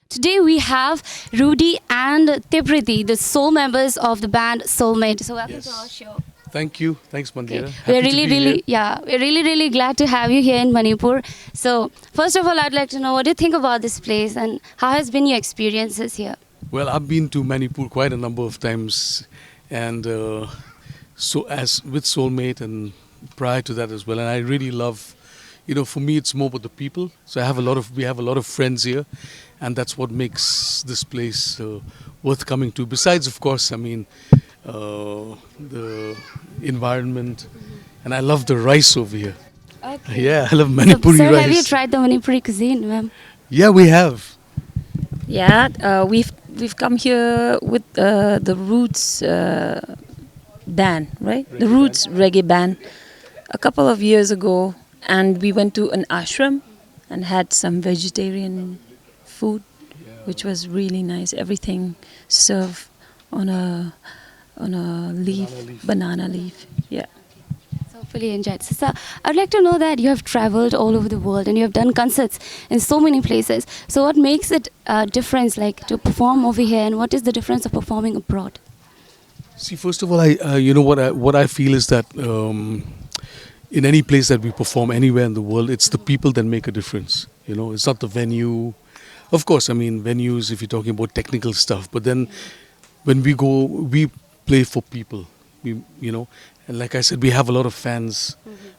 Today we have Rudy and Tipriti, the soul members of the band Soulmate. So welcome to our show. Thank you. Thanks, Mandira. Okay. Happy to be here. We're really glad to have you here in Manipur. So first of all, I'd like to know what do you think about this place and how has been your experiences here? Well, I've been to Manipur quite a number of times, and so as with Soulmate and prior to that as well. And I really love, for me, it's more about the people. So we have a lot of friends here, and that's what makes this place worth coming to. Besides, of course, the environment, and I love the rice over here. Okay. Yeah, I love Manipuri so, rice. Have you tried the Manipuri cuisine, ma'am? Yeah, we have. Yeah, we've come here with the Roots band, right? The Roots reggae band a couple of years ago, and we went to an ashram and had some vegetarian food, which was really nice. Everything served on a banana leaf. Yeah. So fully enjoyed. So, sir, I'd like to know that you have traveled all over the world and you have done concerts in so many places. So what makes it a difference, like to perform over here, and what is the difference of performing abroad? See, first of all, what I feel is that in any place that we perform anywhere in the world, it's the people that make a difference. It's not the venue. Of course, venues if you're talking about technical stuff, but then when we go, we play for people. And like I said, we have a lot of fans.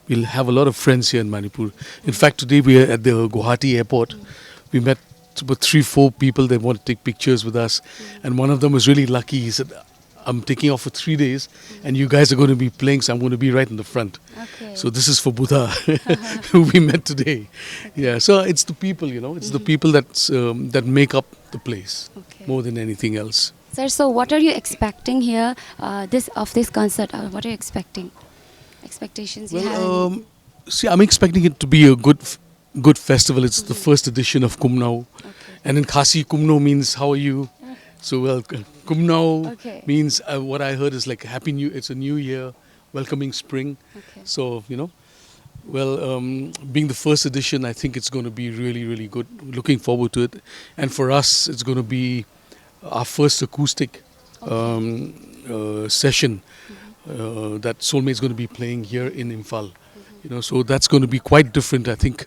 We'll have a lot of friends here in Manipur. In fact, today we are at the Guwahati airport. We met about 3-4 people that want to take pictures with us, and one of them was really lucky. He said, I'm taking off for 3 days, and you guys are going to be playing, so I'm going to be right in the front. Okay. So this is for Buddha, who we met today. Yeah, so it's the people, it's the people that make up the place more than anything else. Sir, so what are you expecting here this concert? What are you expecting? Expectations you have? See, I'm expecting it to be a good festival. It's the first edition of Kumnao. Okay. And in Khasi, Kumno means how are you? So, well, Kumnao means what I heard is like Happy New. It's a new year, welcoming spring. Okay. So, being the first edition, I think it's going to be really good. Looking forward to it. And for us, it's going to be our first acoustic session that Soulmate is going to be playing here in Imphal. So that's going to be quite different. I think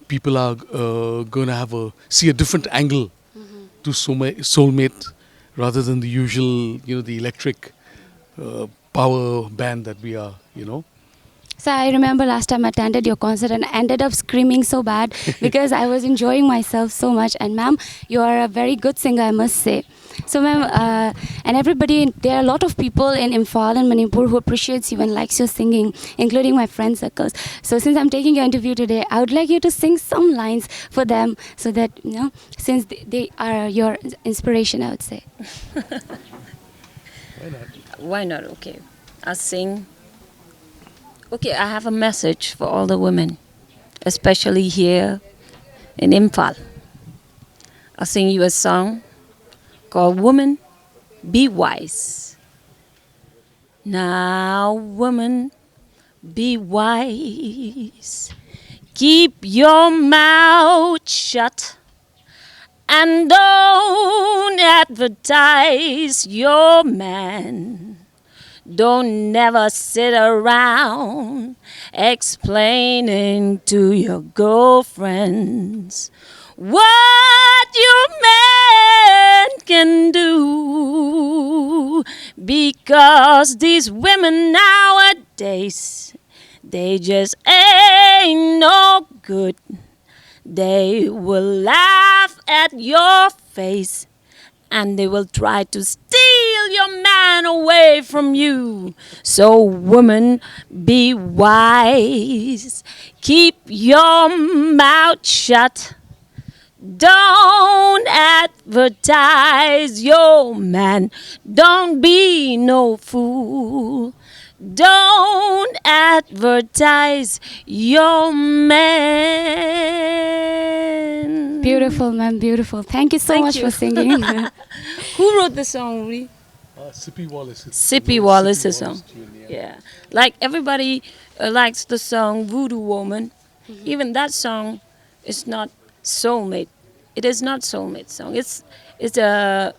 people are going to see a different angle to Soulmate rather than the usual, the electric power band that we are, So I remember last time I attended your concert and ended up screaming so bad because I was enjoying myself so much. And ma'am, you are a very good singer, I must say. So ma'am, and everybody, there are a lot of people in Imphal and Manipur who appreciates you and likes your singing, including my friend circles. So since I'm taking your interview today, I would like you to sing some lines for them so that, since they are your inspiration, I would say. Why not? Why not? Okay, I'll sing. Okay, I have a message for all the women, especially here in Imphal. I'll sing you a song called Woman, Be Wise. Now, woman, be wise. Keep your mouth shut and don't advertise your man. Don't never sit around explaining to your girlfriends what your man can do. Because these women nowadays, they just ain't no good. They will laugh at your face and they will try to steal your man away from you. So, woman, be wise. Keep your mouth shut. Don't advertise your man. Don't be no fool. Don't advertise your man. Beautiful, ma'am, beautiful. Thank you so much for singing. Who wrote the song, Uri? Sippy Wallace. Sippy Wallace's song. Yeah. Like everybody likes the song Voodoo Woman. Even that song is not Soulmate. it is not Soulmate song. It's a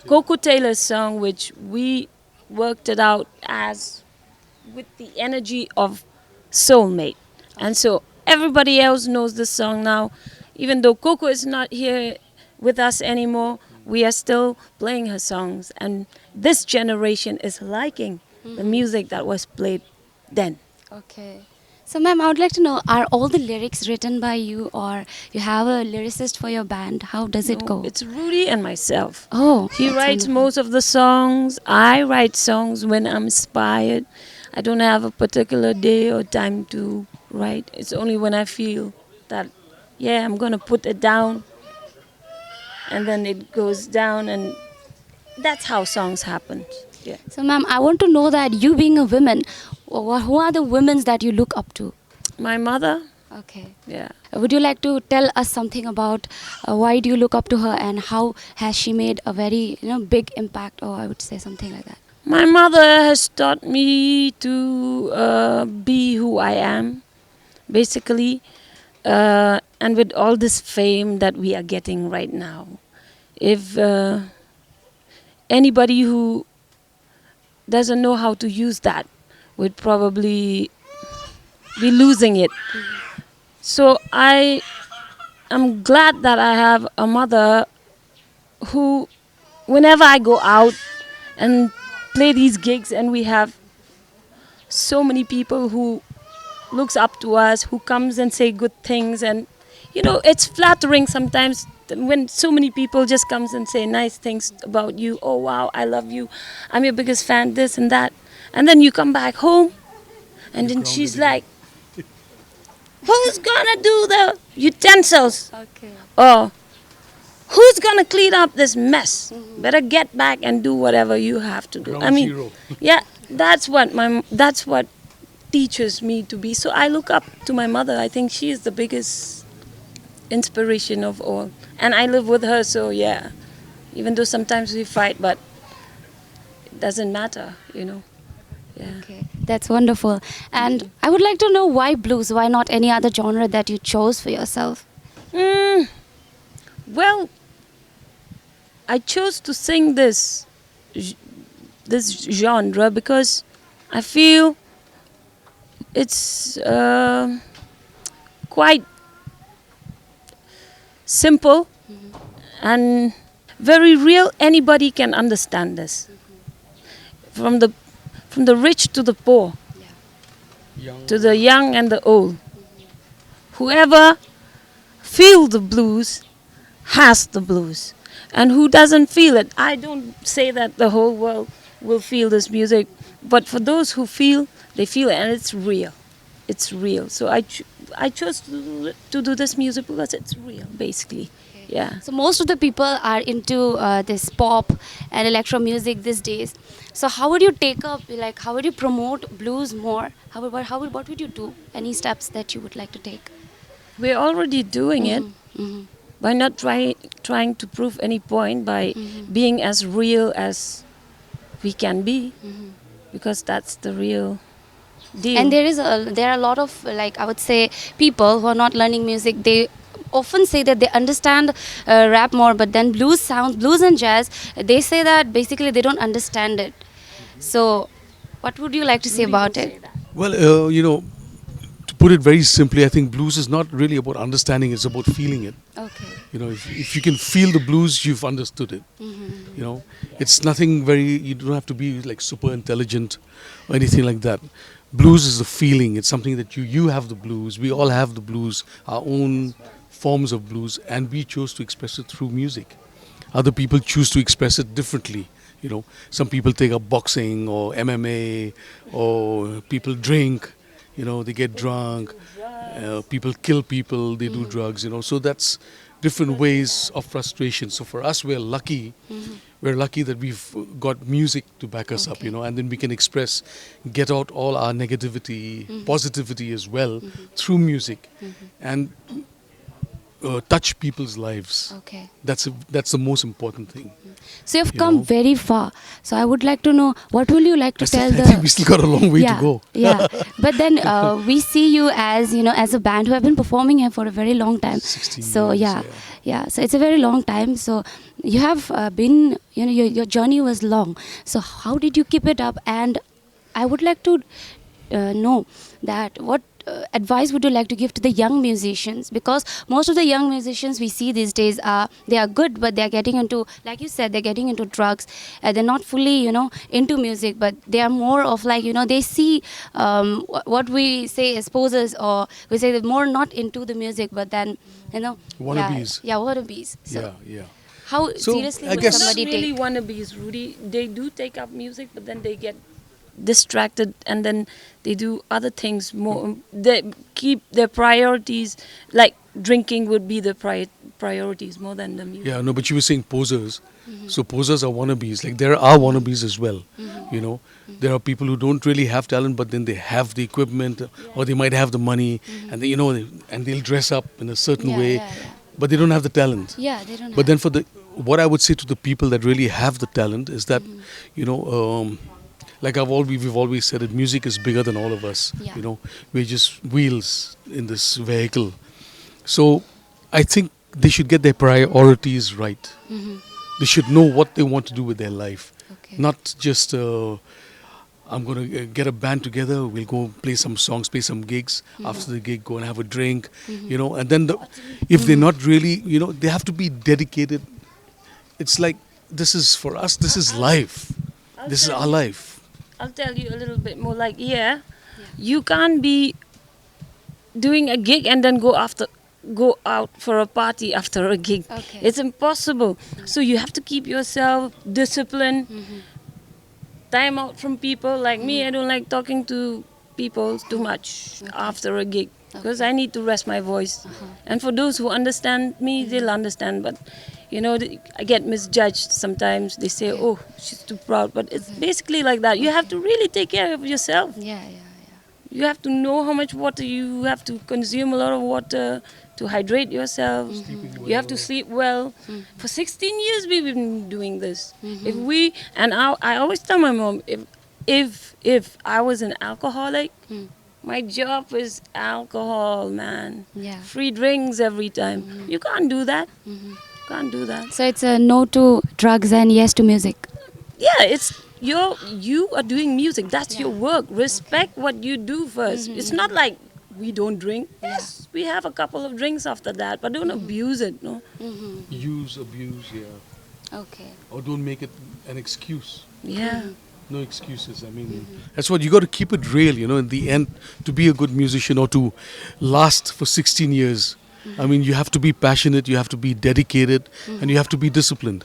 Coco Taylor song, which we worked it out as with the energy of Soulmate. And so everybody else knows the song now. Even though Coco is not here with us anymore, we are still playing her songs. And this generation is liking the music that was played then. Okay. So, ma'am, I would like to know, are all the lyrics written by you, or you have a lyricist for your band? How does it go? It's Rudy and myself. Oh, He that's writes wonderful. most of the songs. I write songs when I'm inspired. I don't have a particular day or time to write. It's only when I feel that, yeah, I'm going to put it down. And then it goes down, and that's how songs happen. Yeah. So, ma'am, I want to know that you being a woman, who are the women that you look up to? My mother, Okay. yeah. Would you like to tell us something about why do you look up to her, and how has she made a very big impact, or I would say something like that? My mother has taught me to be who I am, basically. And with all this fame that we are getting right now, if anybody who doesn't know how to use that would probably be losing it. So I am glad that I have a mother who, whenever I go out and play these gigs, and we have so many people who looks up to us, who comes and say good things, and it's flattering sometimes when so many people just comes and say nice things about you. Oh wow, I love you, I'm your biggest fan, this and that. And then you come back home, and then she's like, who's gonna do the utensils? Okay. Or who's gonna clean up this mess? Better get back and do whatever you have to do. Ground I mean, zero. yeah, that's what teaches me to be. So I look up to my mother. I think she is the biggest inspiration of all. And I live with her, so yeah. Even though sometimes we fight, but it doesn't matter. Yeah. Okay, that's wonderful. And I would like to know, why blues? Why not any other genre that you chose for yourself? Well, I chose to sing this genre because I feel it's quite simple and very real. Anybody can understand this, from the rich to the poor, to the young and the old. Whoever feels the blues has the blues, and who doesn't feel it, I don't say that the whole world will feel this music, but for those who feel, they feel it, and it's real. It's real. So I chose to do this music because it's real, basically. Yeah. So most of the people are into this pop and electro music these days. So how would you take up, like, how would you promote blues more? What would you do? Any steps that you would like to take? We're already doing it Mhm. by not trying to prove any point, by being as real as we can be, because that's the real deal. And there are a lot of, like, I would say, people who are not learning music. They often say that they understand rap more, but then blues and jazz, they say that basically they don't understand it. So what would you like to say about it? Well, to put it very simply, I think blues is not really about understanding, it's about feeling it. Okay. If you can feel the blues, you've understood it. It's nothing you don't have to be like super intelligent or anything like that. Blues is a feeling. It's something that you have the blues. We all have the blues, our own forms of blues, and we chose to express it through music. Other people choose to express it differently. Some people take up boxing or MMA, or people drink. They get drunk. People kill people. They do drugs. So that's different ways of frustration. So for us, we're lucky. We're lucky that we've got music to back us up, and then we can get out all our negativity, positivity as well through music. And touch people's lives. Okay. That's the most important thing. So you've You come know? very far. So I would like to know, what will you like to tell I the... think we still got a long way yeah, to go. Yeah. But then we see you as, as a band who have been performing here for a very long time. 16 So years, yeah. So it's a very long time. So you have been, your journey was long. So how did you keep it up? And I would like to know that what advice would you like to give to the young musicians? Because most of the young musicians we see these days they are good, but they are getting into, like you said, they're getting into drugs. They're not fully into music, but they are more of like they see what we say as posers, or we say they're more not into the music, but then Wannabes. yeah, wannabes. So Yeah. how So, seriously I would guess- somebody Not really take? wannabes, Rudy. They do take up music, but then they get distracted, and then they do other things more. They keep their priorities, like drinking would be the priorities more than the music. Yeah, no, but you were saying posers. So posers are wannabes. Like there are wannabes as well. There are people who don't really have talent, but then they have the equipment, or they might have the money, and they, and they'll dress up in a certain way, but they don't have the talent. Yeah, they don't But have. then what I would say to the people that really have the talent is that, like we've always said it, music is bigger than all of us. Yeah. We're just wheels in this vehicle. So I think they should get their priorities right. They should know what they want to do with their life. Okay. Not just, I'm going to get a band together, we'll go play some songs, play some gigs. After the gig, go and have a drink, and then if they're not really, they have to be dedicated. It's like, this is for us, this is life. This is our life. I'll tell you a little bit more. Like, you can't be doing a gig and then go out for a party after a gig. Okay. It's impossible. So you have to keep yourself disciplined. Time out from people. Like me, I don't like talking to people too much after a gig, because I need to rest my voice. And for those who understand me, they'll understand. But I get misjudged sometimes. They say, "Oh, she's too proud," but it's basically like that. You have to really take care of yourself. Yeah. You have to know how much water you have to consume, a lot of water to hydrate yourself. You have to sleep well. For 16 years we've been doing this. I always tell my mom, if I was an alcoholic, my job is alcohol, man. Yeah. Free drinks every time. You can't do that. Can't do that. So it's a no to drugs and yes to music. Yeah, you are doing music. That's your work. Respect what you do first. It's not like we don't drink. Yes, we have a couple of drinks after that, but don't abuse it, no? Use, abuse, yeah. Okay. Or don't make it an excuse. Yeah. No excuses. I mean, that's what you got to keep it real, in the end, to be a good musician or to last for 16 years. I mean, you have to be passionate, you have to be dedicated, and you have to be disciplined.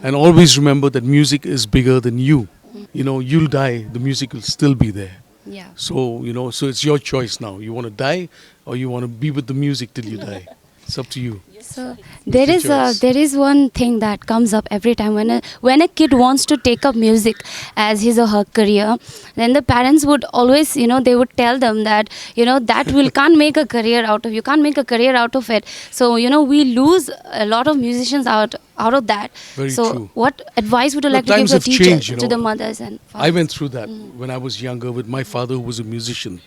And always remember that music is bigger than you. You'll die, the music will still be there. Yeah. So, so it's your choice now. You want to die or you want to be with the music till you die. It's up to you. So there is choice. there is one thing that comes up every time when a kid wants to take up music as his or her career, then the parents would always they would tell them that that can't make a career out of, you can't make a career out of it. So we lose a lot of musicians out of that. Very so true. what advice would you Look, like to give times the have teachers, changed, to the mothers and fathers? I went through that when I was younger with my father, who was a musician.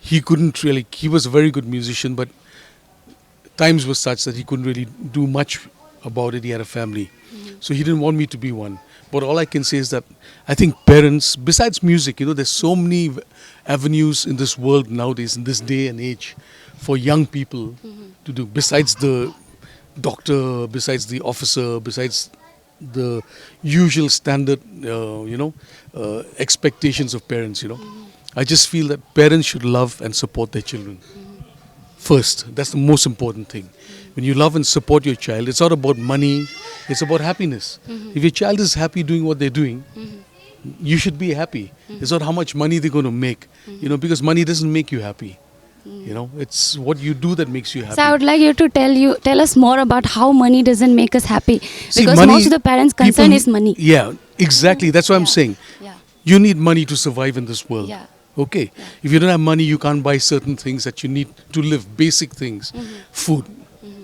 He was a very good musician, but times were such that he couldn't really do much about it. He had a family. So he didn't want me to be one. But all I can say is that I think parents, besides music, there's so many avenues in this world nowadays, in this day and age, for young people to do, besides the doctor, besides the officer, besides the usual standard, expectations of parents, I just feel that parents should love and support their children. First, that's the most important thing. When you love and support your child, it's not about money, it's about happiness. If your child is happy doing what they're doing, you should be happy. It's not how much money they're going to make, because money doesn't make you happy. It's what you do that makes you happy. So I would like you to tell us more about how money doesn't make us happy. See, Because money- most of the parents' concern people- is money. Yeah, exactly. That's what I'm saying. Yeah. You need money to survive in this world. Yeah. Okay. If you don't have money, you can't buy certain things that you need to live, basic things. Food.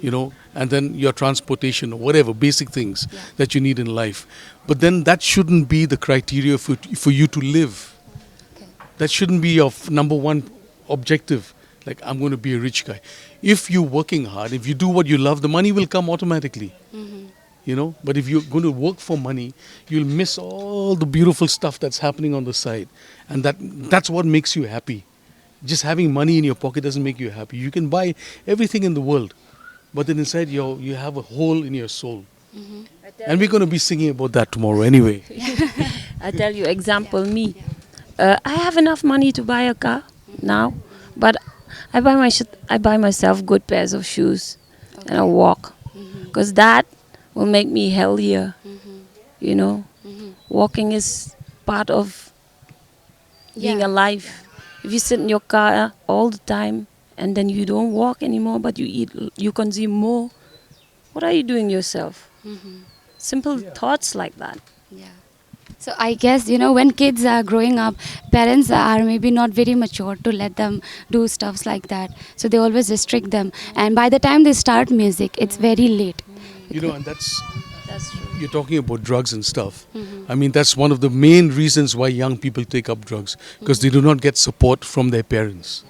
you know, and then your transportation or whatever, basic things Yeah. that you need in life. But then that shouldn't be the criteria for you to live. Okay. That shouldn't be your number one objective. Like, I'm going to be a rich guy. If you're working hard, if you do what you love, the money will come automatically. You know, but if you're going to work for money, you'll miss all the beautiful stuff that's happening on the side, and that's what makes you happy. Just having money in your pocket doesn't make you happy. You can buy everything in the world, but then inside you have a hole in your soul. And we're going to be singing about that tomorrow anyway. I tell you, example me. I have enough money to buy a car now, but I buy myself good pairs of shoes and I walk, because that will make me healthier. You know, walking is part of being Yeah. alive. If you sit in your car all the time and then you don't walk anymore, but you consume more, what are you doing yourself? Simple thoughts like that. Yeah. So I guess, you know, when kids are growing up, parents are maybe not very mature to let them do stuffs like that. So they always restrict them. And by the time they start music, it's very late. You know, and that's true. you're talking about drugs and stuff. I mean, that's one of the main reasons why young people take up drugs, because they do not get support from their parents.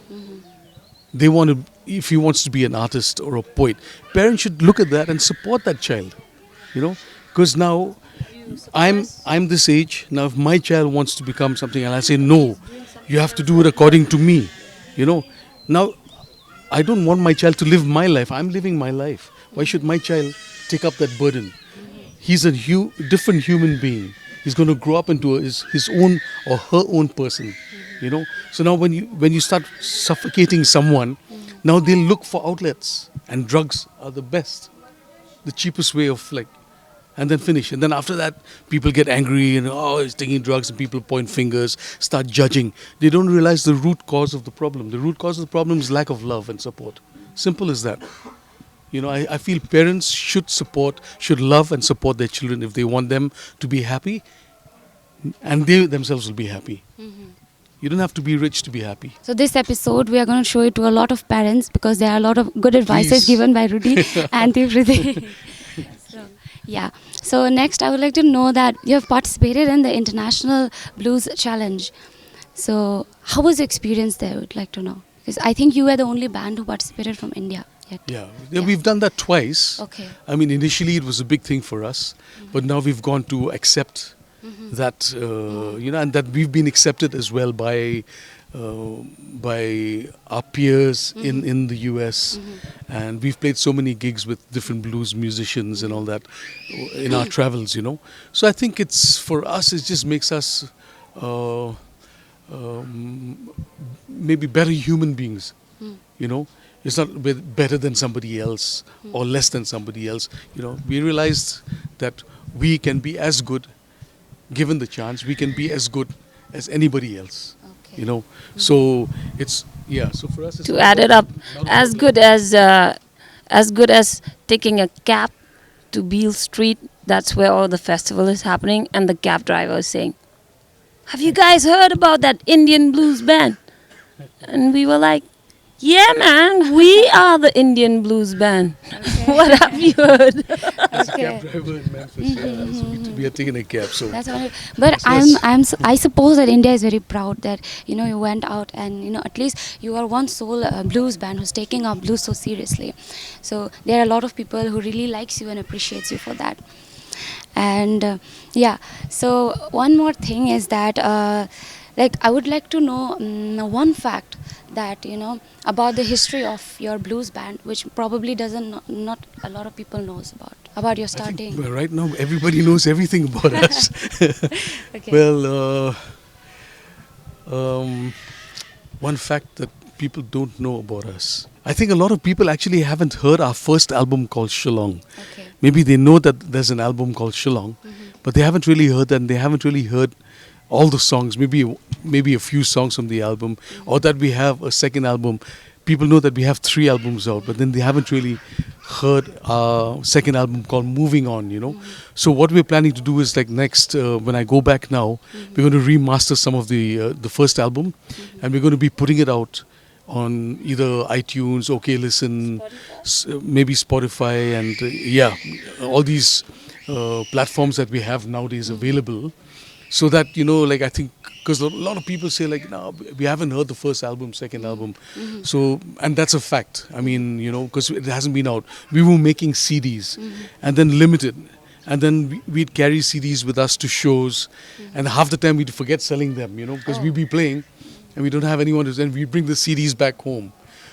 They want to, if he wants to be an artist or a poet, parents should look at that and support that child. You know, because now I'm this age. Now, if my child wants to become something, and I say no, you have to do it according to me. You know, now I don't want my child to live my life. I'm living my life. Why should my child take up that burden? He's a different human being. He's going to grow up into his own or her own person. You know. So now when you start suffocating someone, now they'll look for outlets, and drugs are the best, the cheapest way of and then finish. And then after that, people get angry and, oh, he's taking drugs, and people point fingers, start judging. They don't realize the root cause of the problem. The root cause of the problem is lack of love and support. Simple as that. You know, I feel parents should love and support their children if they want them to be happy, and they themselves will be happy. You don't have to be rich to be happy. So this episode, we are going to show it to a lot of parents, because there are a lot of good advices Please. given by Rudy and Tivriti. Yeah. So next, I would like to know that you have participated in the International Blues Challenge. So how was your experience there? I would like to know, because I think you were the only band who participated from India yet. Yeah, we've done that twice. Okay. I mean, initially it was a big thing for us, but now we've gone to accept that, you know, and that we've been accepted as well by our peers in the US, and we've played so many gigs with different blues musicians and all that in our travels, you know. So I think it's, for us, it just makes us maybe better human beings, you know. It's not better than somebody else or less than somebody else. You know, we realized that we can be as good, given the chance. We can be as good as anybody else. Okay. You know, so it's So for us, it's To add it up, as good as taking a cab to Beale Street. That's where all the festival is happening, and the cab driver is saying, "Have you guys heard about that Indian blues band?" And we were like, "Yeah, man, we are the Indian blues band." What have you heard? cab driver in Memphis. So we are taking a cab. So That's wonderful. But I suppose that India is very proud that, you know, you went out and, you know, at least you are one sole blues band who's taking up blues so seriously. So there are a lot of people who really likes you and appreciates you for that. And so one more thing is that I would like to know one fact that, you know, about the history of your blues band, which probably not a lot of people knows about your starting. Well, right now everybody knows everything about us. Okay. Well, one fact that people don't know about us. I think a lot of people actually haven't heard our first album called Shillong. Okay. Maybe they know that there's an album called Shillong, but they haven't really heard that, and they haven't really heard all the songs, maybe a few songs from the album, or that we have a second album. People know that we have 3 albums out, but then they haven't really heard our second album called Moving On, you know. So what we're planning to do is, like, next, when I go back now, we're going to remaster some of the first album, and we're going to be putting it out on either iTunes, OK Listen, maybe Spotify, and yeah, all these platforms that we have nowadays available. So that, like, I think, because a lot of people say, like, no, we haven't heard the first album, second album. So, and that's a fact. I mean, because it hasn't been out. We were making CDs and then limited. And then we'd carry CDs with us to shows. And half the time we'd forget selling them, because we'd be playing and we don't have anyone to, and we bring the CDs back home.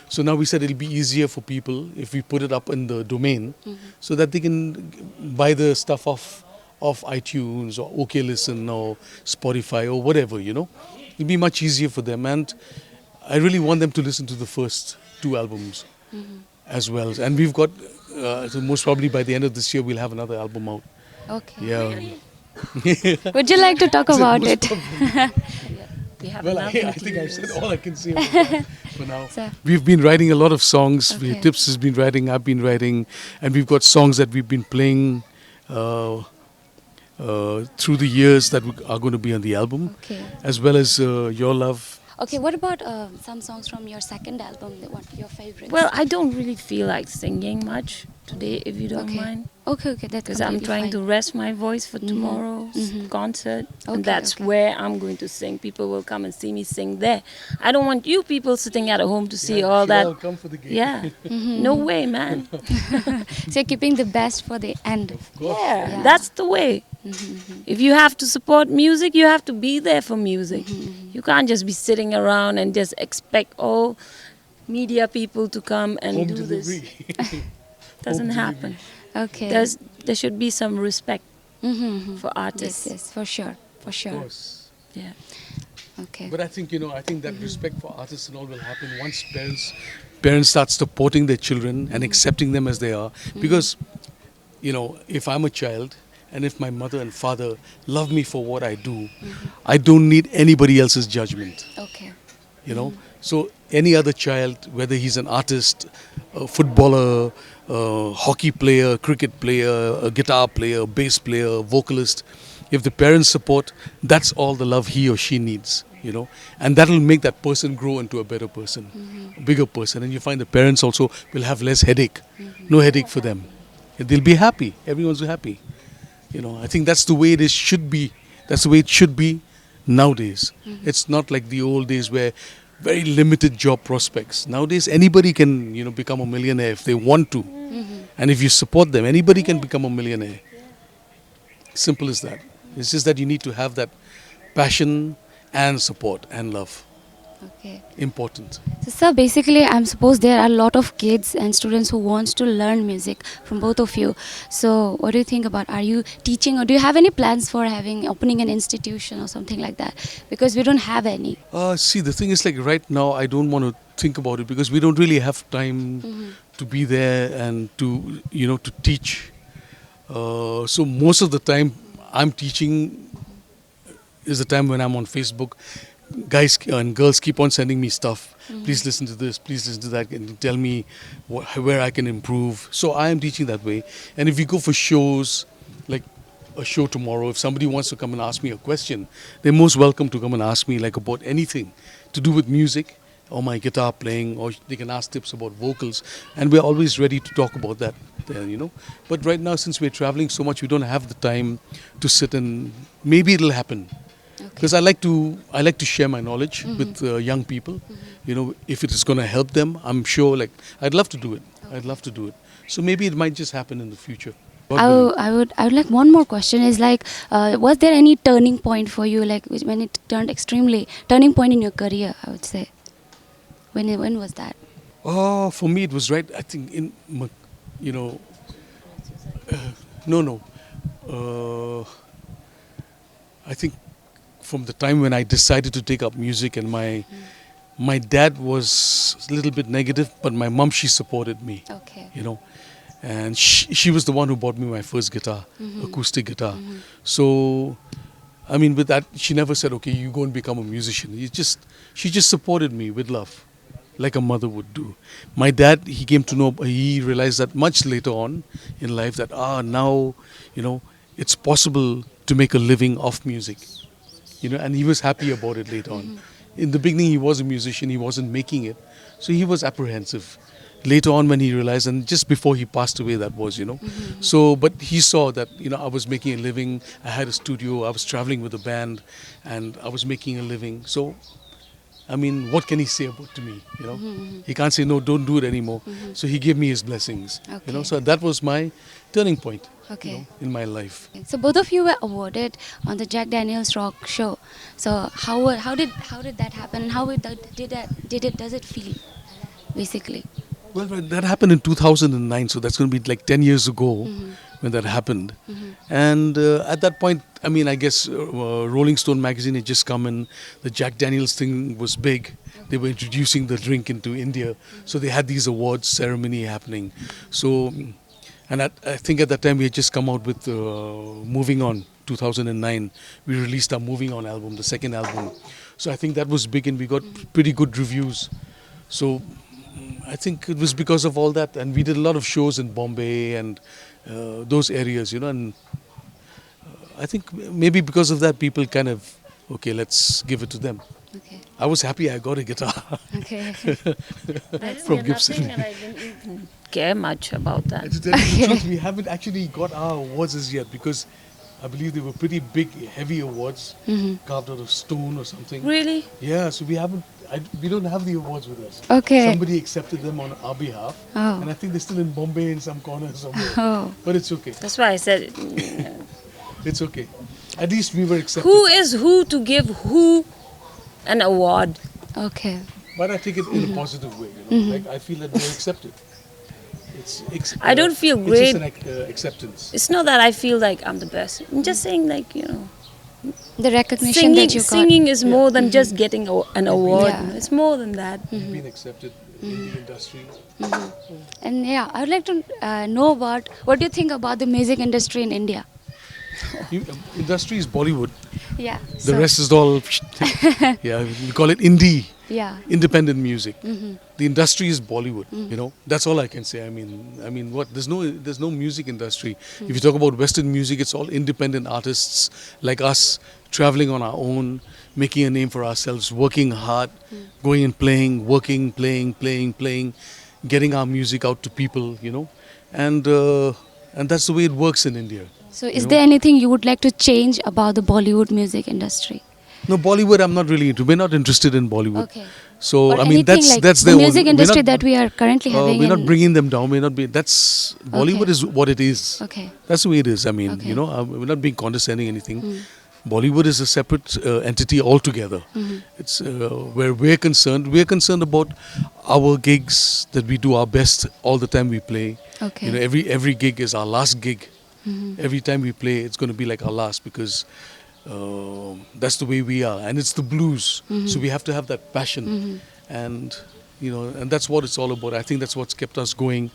So now we said it'll be easier for people if we put it up in the domain so that they can buy the stuff off iTunes or OK Listen or Spotify or whatever, It'll be much easier for them. And I really want them to listen to the first 2 albums as well. And we've got, so most probably by the end of this year, we'll have another album out. Okay. Yeah. Would you like to talk about it? We have Well, I nothing to think I've lose. said all I can say about that for now. So- We've been writing a lot of songs. Okay. Tips has been writing, I've been writing. And we've got songs that we've been playing through the years that are going to be on the album, Okay. as well as Your Love. Okay, what about some songs from your second album? What your favorites? Well, I don't really feel like singing much today, if you don't Okay. mind. Okay, that's Because I'm trying to rest my voice for tomorrow's concert. Okay, And that's okay. where I'm going to sing. People will come and see me sing there. I don't want you people sitting at home to see all that. Come for the game. Yeah. No way, man. So you're keeping the best for the end. Yeah, that's the way. If you have to support music, you have to be there for music. You can't just be sitting around and just expect all media people to come and Home do this. delivery. Doesn't Home happen. Okay. There should be some respect for artists. Yes, for sure, for Of sure. course. Yeah. Okay. But I think, I think that respect for artists and all will happen once parents start supporting their children and accepting them as they are. Because, if I'm a child and if my mother and father love me for what I do, I don't need anybody else's judgment. Okay. So any other child, whether he's an artist, a footballer, a hockey player, cricket player, a guitar player, bass player, vocalist, if the parents support, that's all the love he or she needs, and that'll make that person grow into a better person, a bigger person. And you find the parents also will have less headache, no headache for them. They'll be happy. Everyone's happy. I think that's the way it should be. That's the way it should be nowadays. It's not like the old days where very limited job prospects. Nowadays, anybody can, become a millionaire if they want to. And if you support them, anybody can become a millionaire. Simple as that. It's just that you need to have that passion and support and love. Okay. Important. So, sir, basically, I'm suppose there are a lot of kids and students who wants to learn music from both of you. So, what do you think about? Are you teaching, or do you have any plans for opening an institution or something like that? Because we don't have any. See, the thing is, like, right now, I don't want to think about it because we don't really have time to be there and to, to teach. So most of the time, I'm teaching is the time when I'm on Facebook. Guys and girls keep on sending me stuff. Please listen to this, please listen to that, and tell me where I can improve. So I am teaching that way. And if we go for shows, like a show tomorrow, if somebody wants to come and ask me a question, they're most welcome to come and ask me, like, about anything to do with music or my guitar playing, or they can ask tips about vocals. And we're always ready to talk about that there, But right now, since we're traveling so much, we don't have the time to sit and maybe it'll happen. Because I like to share my knowledge with young people. If it is going to help them, I'm sure. Like, I'd love to do it. I'd love to do it. So maybe it might just happen in the future. I would like one more question is like, was there any turning point for you, like when it turned extremely turning point in your career? I would say. When was that? Oh, for me it was right. I think in I think from the time when I decided to take up music, and my dad was a little bit negative, but my mom, she supported me. Okay. And she was the one who bought me my first guitar, acoustic guitar. So, I mean, with that, she never said, okay, you go and become a musician. She just supported me with love, like a mother would do. My dad, he realized that much later on in life that, now, it's possible to make a living off music. And he was happy about it later on. in the beginning he was a musician, he wasn't making it, so he was apprehensive. Later on, when he realized, and just before he passed away, that was, So, but he saw that, I was making a living. I had a studio. I was traveling with a band, and I was making a living. So, I mean, what can he say about to me? He can't say no, don't do it anymore. So he gave me his blessings. Okay. So that was my turning point. Okay. In my life. So both of you were awarded on the Jack Daniel's Rock Show. So how did that happen, and does it feel, basically? Well, that happened in 2009, so that's going to be like 10 years ago when that happened. And at that point, I mean, I guess Rolling Stone magazine had just come in. The Jack Daniels thing was big. They were introducing the drink into India. So they had these awards ceremony happening. So, and I think at that time we had just come out with Moving On, 2009. We released our Moving On album, the second album. So I think that was big, and we got pretty good reviews. So I think it was because of all that, and we did a lot of shows in Bombay and those areas, and I think maybe because of that, people kind of, okay, let's give it to them. Okay. I was happy I got a guitar Okay. from Gibson. And I didn't even care much about that. To tell you the truth, we haven't actually got our awards as yet, because I believe they were pretty big, heavy awards, carved out of stone or something. Really? Yeah, so we don't have the awards with us. Okay. Somebody accepted them on our behalf, Oh. and I think they're still in Bombay in some corner somewhere. Oh. But it's okay. That's why I said, It's okay. At least we were accepted. who is who to give who an award? Okay. But I take it in a positive way. Like I feel that they're accepted. I don't feel It's great. just an acceptance. It's not that I feel like I'm the best. I'm just saying, like, The recognition that you got. singing is more than just getting an award. Yeah. It's more than that. We've been accepted in the industry. And yeah, I would like to know about what do you think about the music industry in India? Industry is Bollywood. Yeah. The rest is all, yeah, we call it indie. Yeah. Independent music. The industry is Bollywood. That's all I can say. I mean, what? There's no music industry. If you talk about Western music, it's all independent artists like us, traveling on our own, making a name for ourselves, working hard, going and playing, working, playing, getting our music out to people. And that's the way it works in India. So is there anything you would like to change about the Bollywood music industry? No, Bollywood I'm not really into. We're not interested in Bollywood. Okay. So Or I mean anything like that's the their music own, industry that we are currently having. we're not in- bringing them down. That's Bollywood Okay. is what it is. Okay. That's the way it is. I mean, Okay. we're not being condescending anything. Bollywood is a separate entity altogether. It's where we're concerned about our gigs, that we do our best all the time we play. Okay. Every gig is our last gig. Every time we play, it's going to be like our last, because that's the way we are, and it's the blues. So we have to have that passion, and and that's what it's all about. I think that's what's kept us going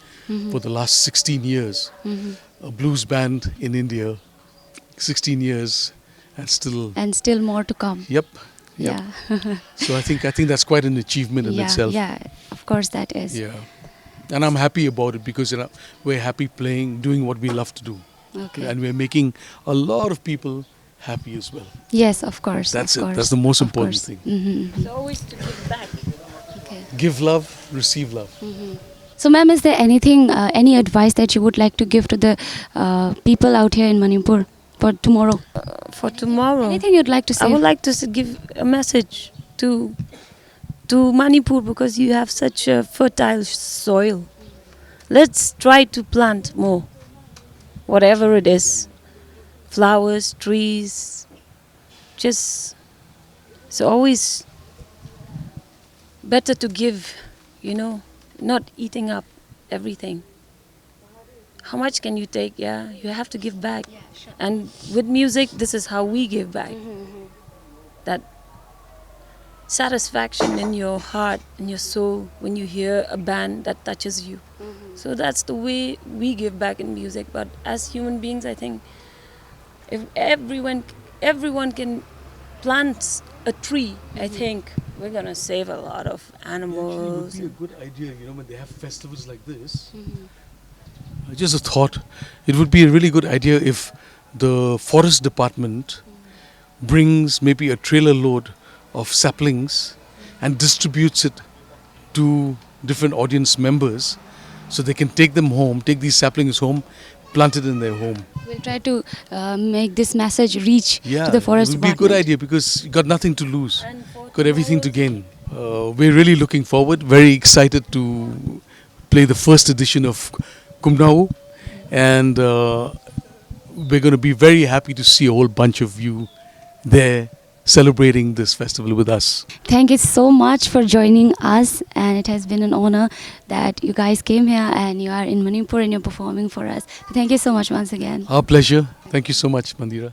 for the last 16 years. A blues band in India, 16 years, and still. And still more to come. Yep. Yeah. So I think that's quite an achievement in itself. Yeah, of course that is. Yeah. And I'm happy about it, because we're happy playing, doing what we love to do. Okay. And we're making a lot of people happy as well. Yes, of course. That's of it. course, That's the most of important course. thing. It's always to give back. Okay. Give love, receive love. So, ma'am, is there anything, any advice that you would like to give to the people out here in Manipur for tomorrow? For tomorrow, Anything you'd like to say? I would like to give a message to Manipur, because you have such a fertile soil. Let's try to plant more, whatever it is, flowers, trees. Just, it's always better to give, not eating up everything. How much can you take? Yeah, you have to give back. Yeah, sure. And with music, this is how we give back. That satisfaction in your heart, in your soul, when you hear a band that touches you. So that's the way we give back in music. But as human beings, I think if everyone can plant a tree, I think we're gonna save a lot of animals. Actually, it would be a good idea, when they have festivals like this. Just a thought. It would be a really good idea if the forest department brings maybe a trailer load of saplings and distributes it to different audience members so they can take them home, take these saplings home, plant it in their home. We'll try to make this message reach Yeah, to the forest it would be a good department. idea because you got nothing to lose, got everything to gain. We're really looking forward, very excited to play the first edition of Kumnau, and we're going to be very happy to see a whole bunch of you there celebrating this festival with us. Thank you so much for joining us, and it has been an honor that you guys came here and you are in Manipur and you're performing for us. Thank you so much once again. Our pleasure. Thank you so much, Mandira.